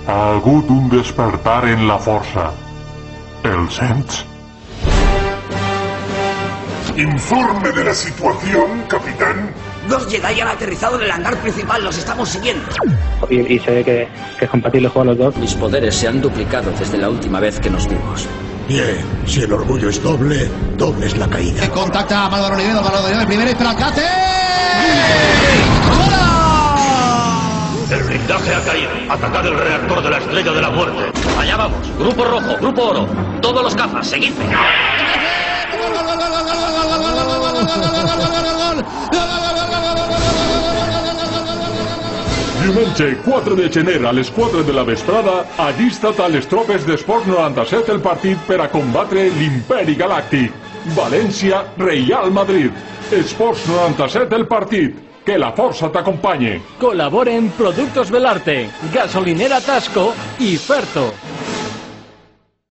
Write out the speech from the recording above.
Ha hagut un despertar en la força. El sents? Informe de la situación, capitán. Dos Jedi han aterrizado en el hangar principal, los estamos siguiendo. Y se ve que es compatible jugar los dos. Mis poderes se han duplicado desde la última vez que nos vimos. Bien, si el orgullo es doble, doble es la caída. Contacta a Maldonado Olivedo, primera y para Alcate. El blindaje ha caído. Atacad el reactor de la Estrella de la Muerte. Allá vamos. Grupo rojo, grupo oro. Todos los cazas, seguidme. Diumenge 4 de gener a les 4 de la vesprada, allista't a les tropes d'Esports 97 el partit per a combatre l'Imperi Galàctic. València, Real Madrid. Esports 97 el partit. Que la força t'acompanye. Colaboren Productos Belarte, Gasolinera Tasco y Ferto.